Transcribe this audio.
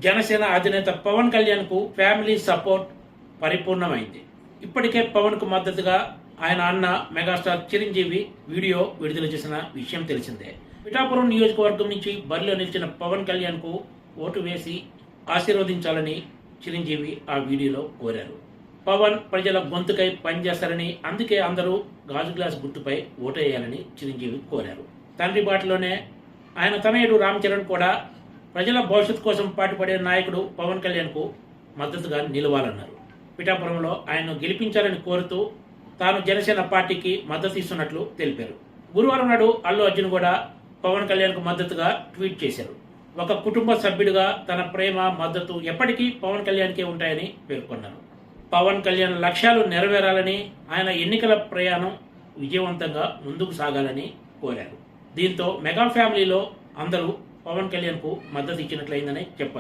జనసేన అధినేత పవన్ కళ్యాణ్ కు family support పరిపూర్ణమైంది. ఇప్పటికే పవన్ కు మద్దతుగా ఆయన అన్న మెగాస్టార్ చిరంజీవి వీడియో విడుదల చేసిన విషయం తెలిసిందే. పిఠాపురం నియోజకవర్గం నుంచి బరిలో నిలిచిన పవన్ కళ్యాణ్ కు ఓటు వేసి ఆశీర్వదించాలని చిరంజీవి ఆ వీడియోలో కోరారు. పవన్ ప్రజల గొంతుకై పనిచేస్తారని, అందుకే అందరూ గాజు గ్లాస్ గుర్తుపై ఓటేయాలని చిరంజీవి కోరారు. తండ్రి బాటలోనే ఆయన తనయుడు రామ్ చరణ్ కూడా ప్రజల భవిష్యత్తు కోసం పాటుపడే నాయకుడు పవన్ కళ్యాణ్ కు మద్దతుగా నిలవాలన్నారు. పిఠాపురంలో ఆయన్ను గెలిపించాలని కోరుతూ తాను జనసేన పార్టీకి మద్దతు ఇస్తున్నట్లు తెలిపారు. గురువారం నాడు అల్లు అర్జున్ కూడా పవన్ కళ్యాణ్ కు మద్దతుగా ట్వీట్ చేశారు. ఒక కుటుంబ సభ్యుడిగా తన ప్రేమ, మద్దతు ఎప్పటికీ పవన్ కళ్యాణ్కే ఉంటాయని పేర్కొన్నారు. పవన్ కళ్యాణ్ లక్ష్యాలు నెరవేరాలని, ఆయన ఎన్నికల ప్రయాణం విజయవంతంగా ముందుకు సాగాలని కోరారు. దీంతో మెగా ఫ్యామిలీలో అందరూ పవన్ కళ్యాణ్ కు మద్దతు ఇచ్చినట్లయిందని చెప్పారు.